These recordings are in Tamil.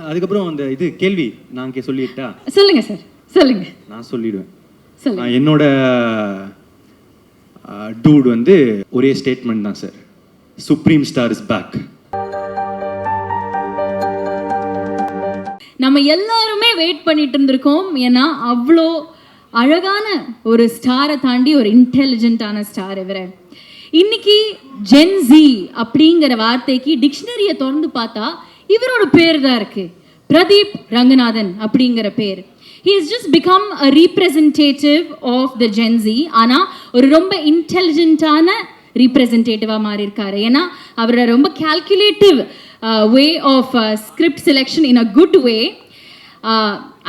அதுக்கப்புறம் அந்த இது கேள்வி நான் சொல்லிட்டா? சொல்லுங்க சார், சொல்லுங்க. நான் சொல்லிடுவேன். சொல்லுங்க. என்னோட டூட் வந்து ஒரே ஸ்டேட்மெண்ட் தான் sir. Supreme star is back. நம்ம எல்லாருமே வெயிட் பண்ணிட்டு இருந்திருக்கோம். ஏன்னா அவ்வளோ அழகான ஒரு ஸ்டாரை தாண்டி ஒரு இன்டெலிஜென்ட்டான ஸ்டார் இவரை. இன்னைக்கு ஜென்சி அப்படிங்கிற வார்த்தைக்கு டிக்ஷனரியை திறந்து பார்த்தா இவரோட பேர் தான் இருக்கு, பிரதீப் ரங்கநாதன் அப்படிங்கிற பேர். He has just become a representative of the Gen Z. ஆனால் ஒரு ரொம்ப இன்டெலிஜென்ட்டான ரீப்ரெசன்டேட்டிவாக மாறி இருக்காரு. ஏன்னா அவரோட ரொம்ப calculative way of script selection in a good way.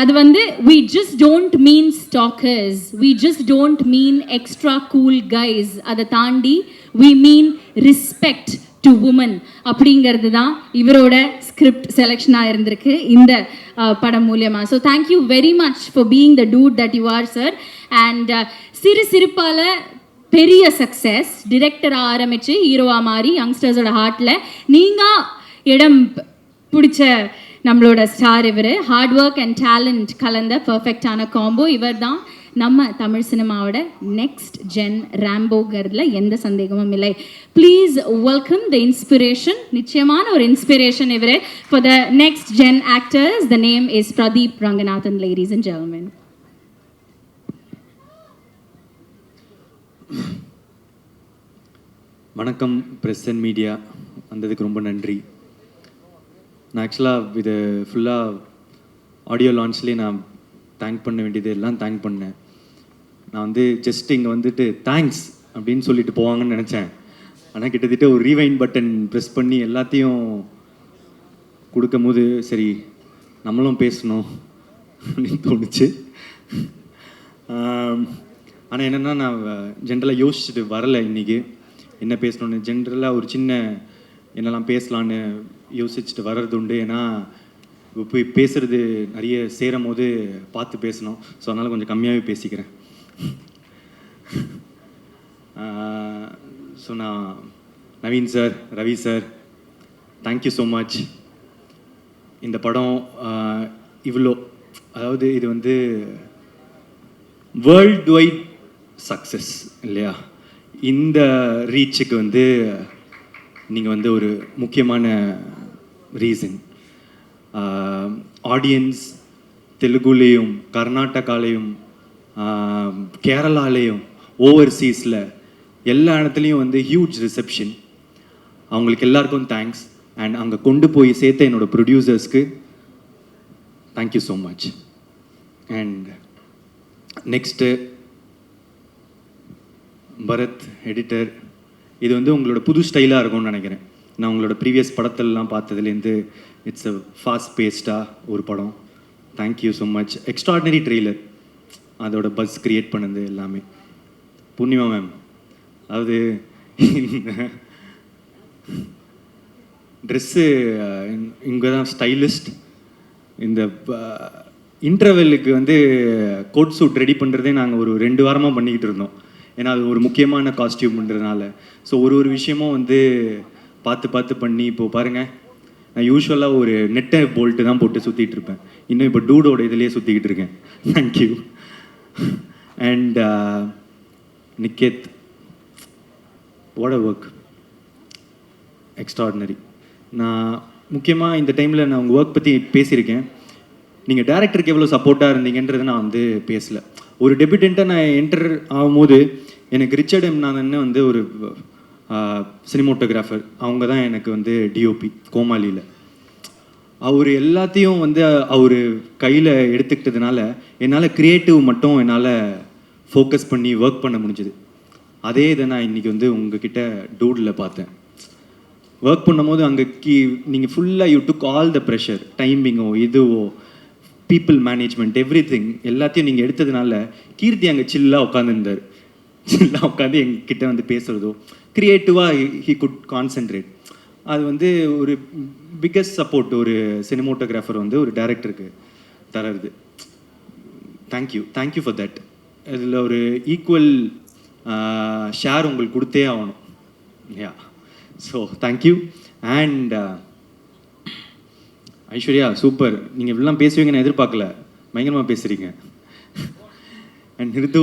அது வந்து we just don't mean stalkers, we just don't mean extra cool guys. அதை தாண்டி we mean respect to women அப்படிங்கிறது தான் இவரோட ஸ்கிரிப்ட் செலெக்ஷனாக இருந்திருக்கு இந்த படம் மூலியமாக. So thank you very much for being the dude that you are sir. And சிறுபால பெரிய சக்ஸஸ், டிரெக்டராக ஆரம்பித்து ஹீரோவாக மாறி யங்ஸ்டர்ஸோட ஹார்ட்டில் நீங்கள் இடம் பிடிச்ச நம்மளோட ஸ்டார் இவர். ஹார்ட் ஒர்க் அண்ட் டேலண்ட் கலந்த பர்ஃபெக்டான காம்போ இவர் தான் நம்ம தமிழ் சினிமாவோட நெக்ஸ்ட் ஜென் ராம்போங்கிறதுல எந்த சந்தேகமும் இல்லை. Please welcome the inspiration. நிச்சயமான ஒரு இன்ஸ்பிரேஷன் இவர் for the next gen actors. The name is Pradeep Ranganathan, ladies and gentlemen. வணக்கம் ப்ரெஸ் அண்ட் மீடியா, வந்ததுக்கு ரொம்ப நன்றி. நான் ஆக்சுவலாக இது ஃபுல்லாக ஆடியோ லான்ச்லேயே நான் தேங்க் பண்ண வேண்டியது எல்லாம் தேங்க் பண்ணேன். நான் வந்து ஜஸ்ட் இங்கே வந்துட்டு தேங்க்ஸ் அப்படின்னு சொல்லிட்டு போவாங்கன்னு நினச்சேன். ஆனால் கிட்டத்தட்ட ஒரு ரீவைண்ட் பட்டன் ப்ரெஸ் பண்ணி எல்லாத்தையும் கொடுக்கும் போது சரி நம்மளும் பேசணும் அப்படின்னு தோணுச்சு. ஆனால் என்னென்னா நான் ஜென்ரலாக யோசிச்சுட்டு வரலை இன்றைக்கி என்ன பேசணுன்னு. ஜென்ரலாக ஒரு சின்ன என்னெல்லாம் பேசலான்னு யோசிச்சுட்டு வர்றது உண்டு. ஏன்னா போய் பேசுகிறது நிறைய சேரும் போது பார்த்து பேசணும். ஸோ அதனால் கொஞ்சம் கம்மியாகவே பேசிக்கிறேன். ஸோ நான் Naveen sir, Ravi sir, thank you so much. இந்த படம் இவ்வளோ, அதாவது இது வந்து வேர்ல்டு வைட் சக்ஸஸ் இல்லையா? இந்த ரீச்சுக்கு வந்து நீங்கள் வந்து ஒரு முக்கியமான ரீசன். ஆடியன்ஸ் தெலுங்குலேயும் கர்நாடகாலேயும் கேரளாலேயும் ஓவர்சீஸில் எல்லா இடத்துலையும் வந்து ஹியூஜ் ரிசப்ஷன். அவங்களுக்கு எல்லாருக்கும் தேங்க்ஸ். அண்ட் அங்கே கொண்டு போய் சேர்த்த என்னோடய ப்ரொடியூசர்ஸ்க்கு thank you so much. And next Bharath editor, இது வந்து உங்களோட புது ஸ்டைலாக இருக்கும்னு நினைக்கிறேன். நான் உங்களோட ப்ரீவியஸ் படத்திலலாம் பார்த்ததுலேருந்து இட்ஸ் அ ஃபாஸ்ட் பேஸ்டாக ஒரு படம். Thank you so much. Extraordinary trailer, அதோட பஸ் க்ரியேட் பண்ணது எல்லாமே. பூர்ணிமா மேம், அதாவது ட்ரெஸ்ஸு இங்கே தான் ஸ்டைலிஸ்ட். இந்த இன்டர்வெல்லுக்கு வந்து கோட் சூட் ரெடி பண்ணுறதே நாங்கள் ஒரு 2 வாரமாக பண்ணிக்கிட்டு இருந்தோம். ஏன்னா அது ஒரு முக்கியமான காஸ்டியூம்ன்றதுனால. ஸோ ஒரு விஷயமும் வந்து பார்த்து பண்ணி இப்போது பாருங்கள், நான் யூஸ்வலாக ஒரு நெட்டை போல்ட்டு தான் போட்டு சுற்றிட்டு இருப்பேன். இன்னும் இப்போ டூடோட இதுலேயே சுற்றிக்கிட்டு இருக்கேன். Thank you. And Niket, what a work, extraordinary. நான் முக்கியமாக இந்த டைமில் நான் உங்கள் ஒர்க் பற்றி பேசியிருக்கேன். நீங்கள் டேரக்டருக்கு எவ்வளோ சப்போர்ட்டாக இருந்தீங்கன்றதை நான் வந்து பேசலை. ஒரு டெபியூட்டண்ட்டாக நான் என்டர் ஆகும்போது எனக்கு ரிச்சர்ட் எம் நாதன்னு வந்து ஒரு சினிமோட்டோகிராஃபர், அவங்க தான் எனக்கு வந்து டிஓபி கோமாளியில். அவர் எல்லாத்தையும் வந்து அவர் கையில் எடுத்துக்கிட்டதுனால என்னால் க்ரியேட்டிவ் மட்டும் என்னால் ஃபோக்கஸ் பண்ணி ஒர்க் பண்ண முடிஞ்சுது. அதே இதை நான் இன்றைக்கி வந்து உங்ககிட்ட டூடில் பார்த்தேன். ஒர்க் பண்ணும்போது அங்கே நீங்கள் ஃபுல்லாக you took all the pressure, டைமிங்கோ இதுவோ பீப்புள் மேனேஜ்மெண்ட் எவ்ரி திங் எல்லாத்தையும் நீங்கள் எடுத்ததுனால கீர்த்தி அங்கே சில்லாக உட்காந்துருந்தார். சில்லாக உட்காந்து எங்ககிட்ட வந்து பேசுகிறதோ க்ரியேட்டிவாக ஹீ குட் கான்சென்ட்ரேட். அது வந்து ஒரு பிக்கஸ்ட் சப்போர்ட் ஒரு சினிமோட்டோகிராஃபர் வந்து ஒரு டைரக்டருக்கு தரது. Thank you for that. இதில் ஒரு ஈக்குவல் ஷேர் உங்களுக்கு கொடுத்தே ஆகணும். Yeah, so thank you. And Aishwarya super, நீங்கள் இப்படிலாம் பேசுவீங்கன்னு எதிர்பார்க்கல, பயங்கரமாக பேசுகிறீங்க. And Ritu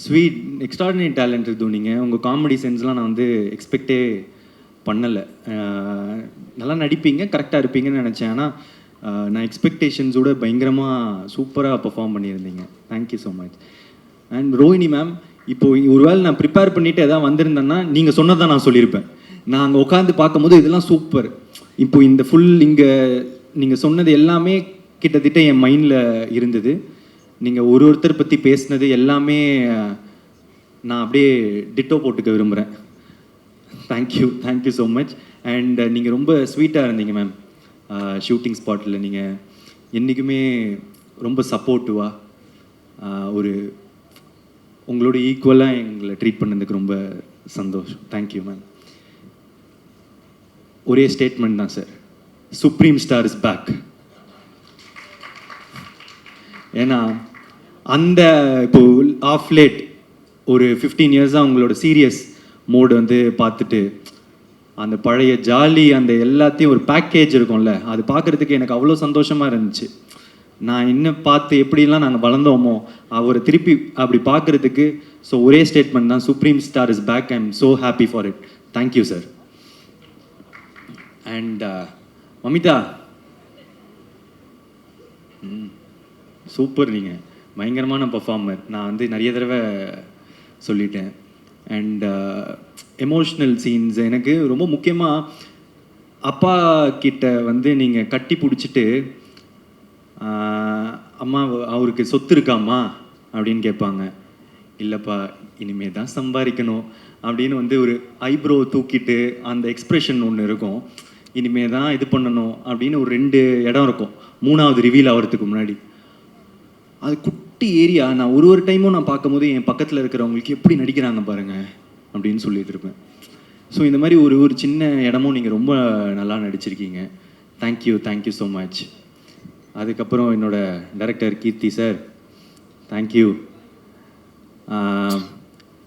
sweet, extraordinary talent Ritu. நீங்கள் உங்கள் காமெடி சென்ஸ்லாம் நான் வந்து எக்ஸ்பெக்டே பண்ணலை. நல்லா நடிப்பீங்க, கரெக்டாக இருப்பீங்கன்னு நினச்சேன். ஆனால் நான் எக்ஸ்பெக்டேஷன்ஸோட பயங்கரமாக சூப்பராக பர்ஃபார்ம் பண்ணியிருந்தீங்க. Thank you so much. And Rohini ma'am, இப்போது ஒருவேளை நான் ப்ரிப்பேர் பண்ணிவிட்டு எதாவது வந்திருந்தேன்னா நீங்கள் சொன்னதான் நான் சொல்லியிருப்பேன். நான் அங்கே உட்காந்து பார்க்கும்போது இதெல்லாம் சூப்பர், இப்போ இந்த ஃபுல் இங்கே நீங்கள் சொன்னது எல்லாமே கிட்டத்தட்ட என் மைண்டில் இருந்தது. நீங்கள் ஒருத்தர் பற்றி பேசினது எல்லாமே நான் அப்படியே டிட்டோ போட்டுக்க விரும்புகிறேன். Thank you so much. அண்ட் நீங்கள் ரொம்ப ஸ்வீட்டாக இருந்தீங்க மேம். ஷூட்டிங் ஸ்பாட்டில் நீங்கள் என்றைக்குமே ரொம்ப சப்போர்ட்டிவாக ஒரு உங்களோட ஈக்குவலாக எங்களை ட்ரீட் பண்ணதுக்கு ரொம்ப சந்தோஷம். Thank you ma'am. ஒரே ஸ்டேட்மெண்ட் தான் sir, supreme star is back. ஏன்னா அந்த இப்போ ஆஃப் லேட் ஒரு 15 இயர்ஸாக உங்களோட சீரியஸ் மோடு வந்து பார்த்துட்டு அந்த பழைய ஜாலி அந்த எல்லாத்தையும் ஒரு பேக்கேஜ் இருக்கும்ல, அது பார்க்குறதுக்கு எனக்கு அவ்வளோ சந்தோஷமாக இருந்துச்சு. நான் இன்னும் பார்த்து எப்படிலாம் நாங்கள் வளர்ந்தோமோ அவரை திருப்பி அப்படி பார்க்குறதுக்கு. ஸோ ஒரே ஸ்டேட்மெண்ட் தான், supreme star is back. I am so happy for it. Thank you sir. And Mamitha, super, நீங்கள் பயங்கரமான பர்ஃபார்மர். நான் வந்து நிறைய தடவை சொல்லிட்டேன். அண்ட் எமோஷ்னல் சீன்ஸ் எனக்கு ரொம்ப முக்கியமாக அப்பா கிட்ட வந்து நீங்கள் கட்டி பிடிச்சிட்டு அம்மா அவருக்கு சொத்து இருக்காம்மா அப்படின்னு கேட்பாங்க. இல்லைப்பா இனிமே தான் சம்பாதிக்கணும் அப்படின்னு வந்து ஒரு ஐப்ரோ தூக்கிட்டு அந்த எக்ஸ்ப்ரெஷன் ஒன்று இருக்கும். இனிமே தான் இது பண்ணணும் அப்படின்னு ஒரு 2 இடம் இருக்கும் 3வது ரிவீல் ஆகிறதுக்கு முன்னாடி. அது குட்டி ஏரியா. நான் ஒரு டைமும் நான் பார்க்கும்போது என் பக்கத்தில் இருக்கிறவங்களுக்கு எப்படி நடிக்கிறாங்க பாருங்க அப்படின்னு சொல்லிட்டு இருப்பேன். ஸோ இந்த மாதிரி ஒரு சின்ன இடமும் நீங்கள் ரொம்ப நல்லா நடிச்சிருக்கீங்க. Thank you so much. அதுக்கப்புறம் என்னோட டைரக்டர் கீர்த்தி சார், தேங்க்யூ.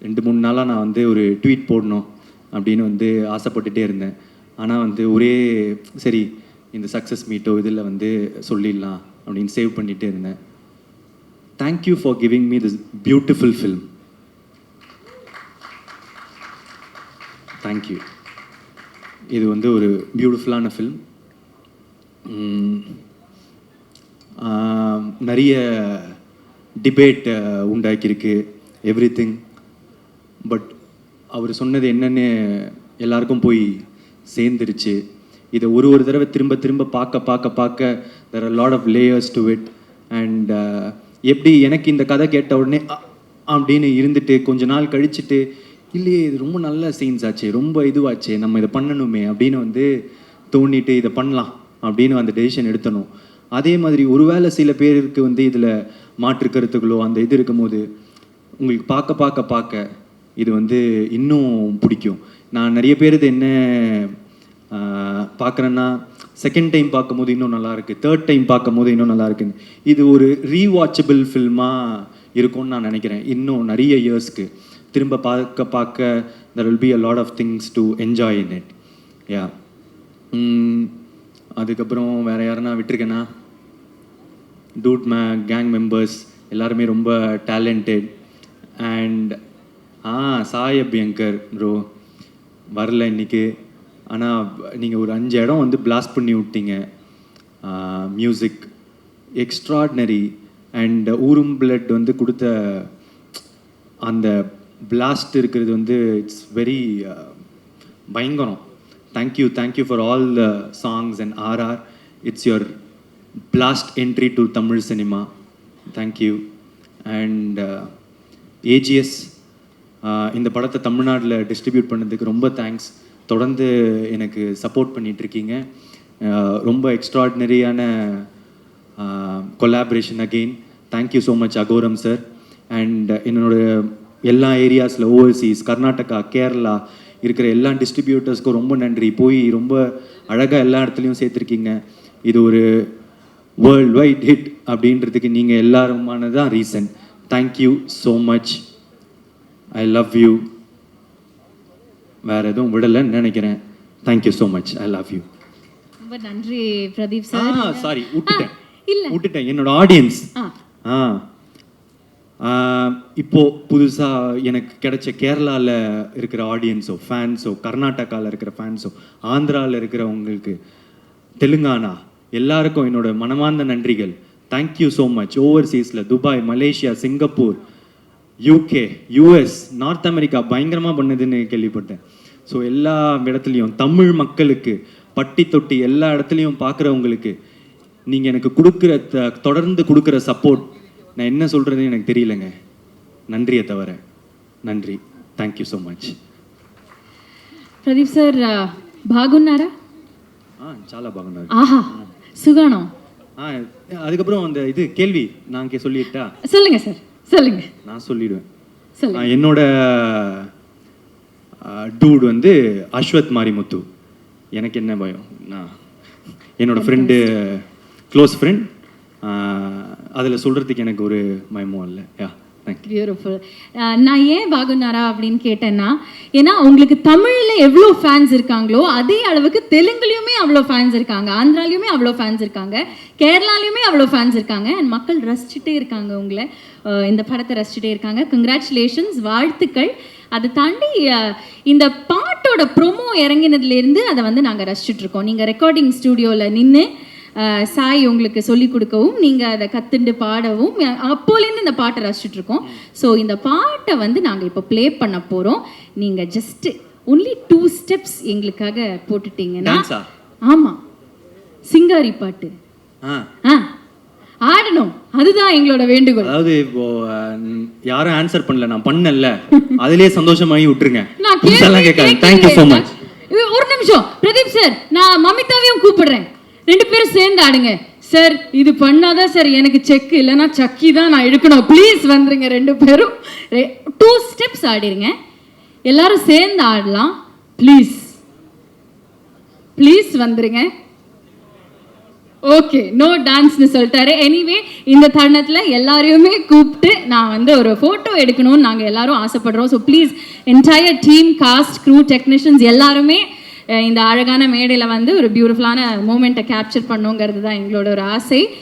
2-3 நாளாக நான் வந்து ஒரு ட்வீட் போடணும் அப்படின்னு வந்து ஆசைப்பட்டுட்டே இருந்தேன். ஆனால் வந்து ஒரே சரி இந்த சக்ஸஸ் மீட்டோ இதில் வந்து சொல்லிடலாம் அப்படின்னு சேவ் பண்ணிகிட்டே இருந்தேன். Thank you for giving me this beautiful film. Thank you. இது வந்து ஒரு பியூட்டிஃபுல்லான ஃபில்ம். நிறைய டிபேட் உண்டாக்கியிருக்கு எவ்ரிதிங். பட் அவர் சொன்னது என்னன்னு எல்லாருக்கும் போய் சேர்ந்துருச்சு. இதை ஒரு தடவை திரும்ப பார்க்க there are a lot of layers to it. And எப்படி எனக்கு இந்த கதை கேட்ட உடனே அப்படின்னு இருந்துட்டு கொஞ்ச நாள் கழிச்சுட்டு இல்லையே இது ரொம்ப நல்ல சீன்ஸ் ஆச்சு, ரொம்ப இதுவாச்சு, நம்ம இதை பண்ணணுமே அப்படின்னு வந்து தோண்டிட்டு இதை பண்ணலாம் அப்படின்னு அந்த டெசிஷன் எடுத்தணும். அதே மாதிரி ஒருவேளை சில பேருக்கு வந்து இதில் மாற்று கருத்துக்களோ அந்த இது இருக்கும்போது உங்களுக்கு பார்க்க இது வந்து இன்னும் பிடிக்கும். நான் நிறைய பேர் இது என்ன பார்க்குறேன்னா செகண்ட் டைம் பார்க்கும்போது இன்னும் நல்லாயிருக்கு, தேர்ட் டைம் பார்க்கும்போது இன்னும் நல்லா இருக்குன்னு. இது ஒரு ரீவாட்சபிள் ஃபில்மாக இருக்கும்னு நான் நினைக்கிறேன். இன்னும் நிறைய இயர்ஸ்க்கு திரும்ப பார்க்க there will be a lot of things to enjoy in it. யா. அதுக்கப்புறம் வேறு யாருன்னா விட்டுருக்கேன்னா டூட் கேங் மெம்பர்ஸ் எல்லாருமே ரொம்ப talented. And Sai Abhyankar bro வரல இன்னைக்கு. ஆனால் நீங்கள் ஒரு 5 இடம் வந்து பிளாஸ்ட் பண்ணி விட்டீங்க. Music extraordinary. அண்ட் ஊரும் பிளட் வந்து கொடுத்த அந்த பிளாஸ்ட் இருக்கிறது வந்து இட்ஸ் வெரி பயங்கரம். Thank you for all the songs and RR. It's your blast entry to Tamil cinema. Thank you. And AGS இந்த படத்தை தமிழ்நாட்டில் டிஸ்ட்ரிபியூட் பண்ணதுக்கு ரொம்ப தேங்க்ஸ். தொடர்ந்து எனக்கு சப்போர்ட் பண்ணிகிட்ருக்கீங்க. ரொம்ப எக்ஸ்ட்ராடினரியான collaboration again. Thank you so much Agoram sir. And என்னோட எல்லா ஏரியாஸில் ஓவர்சீஸ் கர்நாடகா கேரளா இருக்கிற எல்லா டிஸ்ட்ரிபியூட்டர்ஸ்க்கும் ரொம்ப நன்றி. போய் ரொம்ப அழகாக எல்லா இடத்துலையும் சேர்த்துருக்கீங்க. இது ஒரு வேர்ல்ட் வைட் ஹிட் அப்படின்றதுக்கு நீங்கள் எல்லாருமானதான் reason. Thank you so much. I love you. வேறு எதுவும் விடலைன்னு நினைக்கிறேன். Thank you so much. I love you. ரொம்ப நன்றி பிரதீப் சார். சாரி இல்ல விட்டுட்டேன் என்னோட ஆடியன்ஸ். இப்போ புதுசா எனக்கு கிடைச்ச கேரளால இருக்கிற ஆடியன்ஸோ ஃபேன்ஸோ, கர்நாடகாவில் இருக்கிற ஃபேன்ஸோ, ஆந்திராவில் இருக்கிறவங்களுக்கு, தெலுங்கானா எல்லாருக்கும் என்னோட மனமார்ந்த நன்றிகள். Thank you so much. ஓவர்சீஸில் Dubai, Malaysia, Singapore, UK, US, North America பயங்கரமாக பண்ணுதுன்னு கேள்விப்பட்டேன். ஸோ எல்லா இடத்துலையும் தமிழ் மக்களுக்கு பட்டி தொட்டி எல்லா இடத்துலையும் பார்க்குறவங்களுக்கு நீங்கள் எனக்கு கொடுக்குற தொடர்ந்து கொடுக்குற சப்போர்ட் நான் என்ன சொல்கிறதுன்னு எனக்கு தெரியலங்க. நன்றியை தவிர நன்றி. Thank you so much. Pradeep sir బాగున్నారా? చాలా బాగున్నారు. ఆహా సుగానం. அதுக்கப்புறம் அந்த இது கேள்வி நான் சொல்லிட்டா? சொல்லுங்க சார் சொல்லுங்க. நான் சொல்லிடுவேன். சொல்லுங்க. என்னோட டூட் வந்து அஸ்வத் மாரிமுத்து. எனக்கு என்ன பயம், நான் என்னோட ஃப்ரெண்டு, க்ளோஸ் ஃப்ரெண்ட், அதில் சொல்கிறதுக்கு எனக்கு ஒரு பயமும் இல்லை. பியூட்டிஃபுல். நான் ஏன் பாகுனாரா அப்படின்னு கேட்டேன்னா, ஏன்னா உங்களுக்கு தமிழில் எவ்வளோ ஃபேன்ஸ் இருக்காங்களோ அதே அளவுக்கு தெலுங்குலையுமே அவ்வளோ ஃபேன்ஸ் இருக்காங்க, ஆந்திராலையுமே அவ்வளோ ஃபேன்ஸ் இருக்காங்க, கேரளாலையுமே அவ்வளோ ஃபேன்ஸ் இருக்காங்க. அண்ட் மக்கள் ரசிச்சுட்டே இருக்காங்க உங்களை, இந்த படத்தை ரசிச்சுட்டே இருக்காங்க. கங்க்ராச்சுலேஷன்ஸ், வாழ்த்துக்கள். அதை தாண்டி இந்த பாட்டோட ப்ரொமோ இறங்கினதுலேருந்து அதை வந்து நாங்கள் ரசிச்சுட்ருக்கோம். நீங்கள் ரெக்கார்டிங் ஸ்டூடியோவில் நின்று சாய் உங்களுக்கு சொல்லிக் கொடுக்கவும், நீங்கள் அதை கற்றுண்டு பாடவும், அப்போலேருந்து இந்த பாட்டை ரசிச்சுட்ருக்கோம். ஸோ இந்த பாட்டை வந்து நாங்கள் இப்போ ப்ளே பண்ண போகிறோம். நீங்கள் ஜஸ்ட்டு ஒன்லி 2 ஸ்டெப்ஸ் எங்களுக்காக போட்டுட்டீங்கன்னா. ஆமாம், சிங்காரி பாட்டு ஆடணும், அதுதான் எங்களோட வேண்டுகோள். அதாவது இப்போ யாரும் ஆன்சர் பண்ணல, நான் பண்ணல, அதிலே சந்தோஷமாகி விட்டுருங்க. Thank you so much. ஒரு நிமிஷம் பிரதீப் சார், நான் மமிதாவையும் கூப்பிடுறேன், 2 பேரும் சேர்ந்து ஆடுங்க. சார் இது பண்ணாதான் சார் எனக்கு செக், இல்லைன்னா சக்கி தான் நான் எடுக்கணும். ப்ளீஸ் வந்துருங்க 2 பேரும். 2 ஸ்டெப்ஸ் ஆடிருங்க, எல்லாரும் சேர்ந்து ஆடலாம். ப்ளீஸ் ப்ளீஸ் வந்துருங்க. ஓகே, நோ டான்ஸ்னு சொல்லிட்டாரு. எனிவே இந்த தருணத்தில் எல்லாரையுமே கூப்பிட்டு நான் வந்து ஒரு ஃபோட்டோ எடுக்கணும்னு நாங்கள் எல்லாரும் ஆசைப்படுறோம். So please entire team, cast, crew, technicians எல்லாருமே இந்த அழகான மேடையில் வந்து ஒரு பியூட்டிஃபுல்லான மூமெண்ட்டை கேப்சர் பண்ணுங்கிறது தான் எங்களோட ஒரு ஆசை.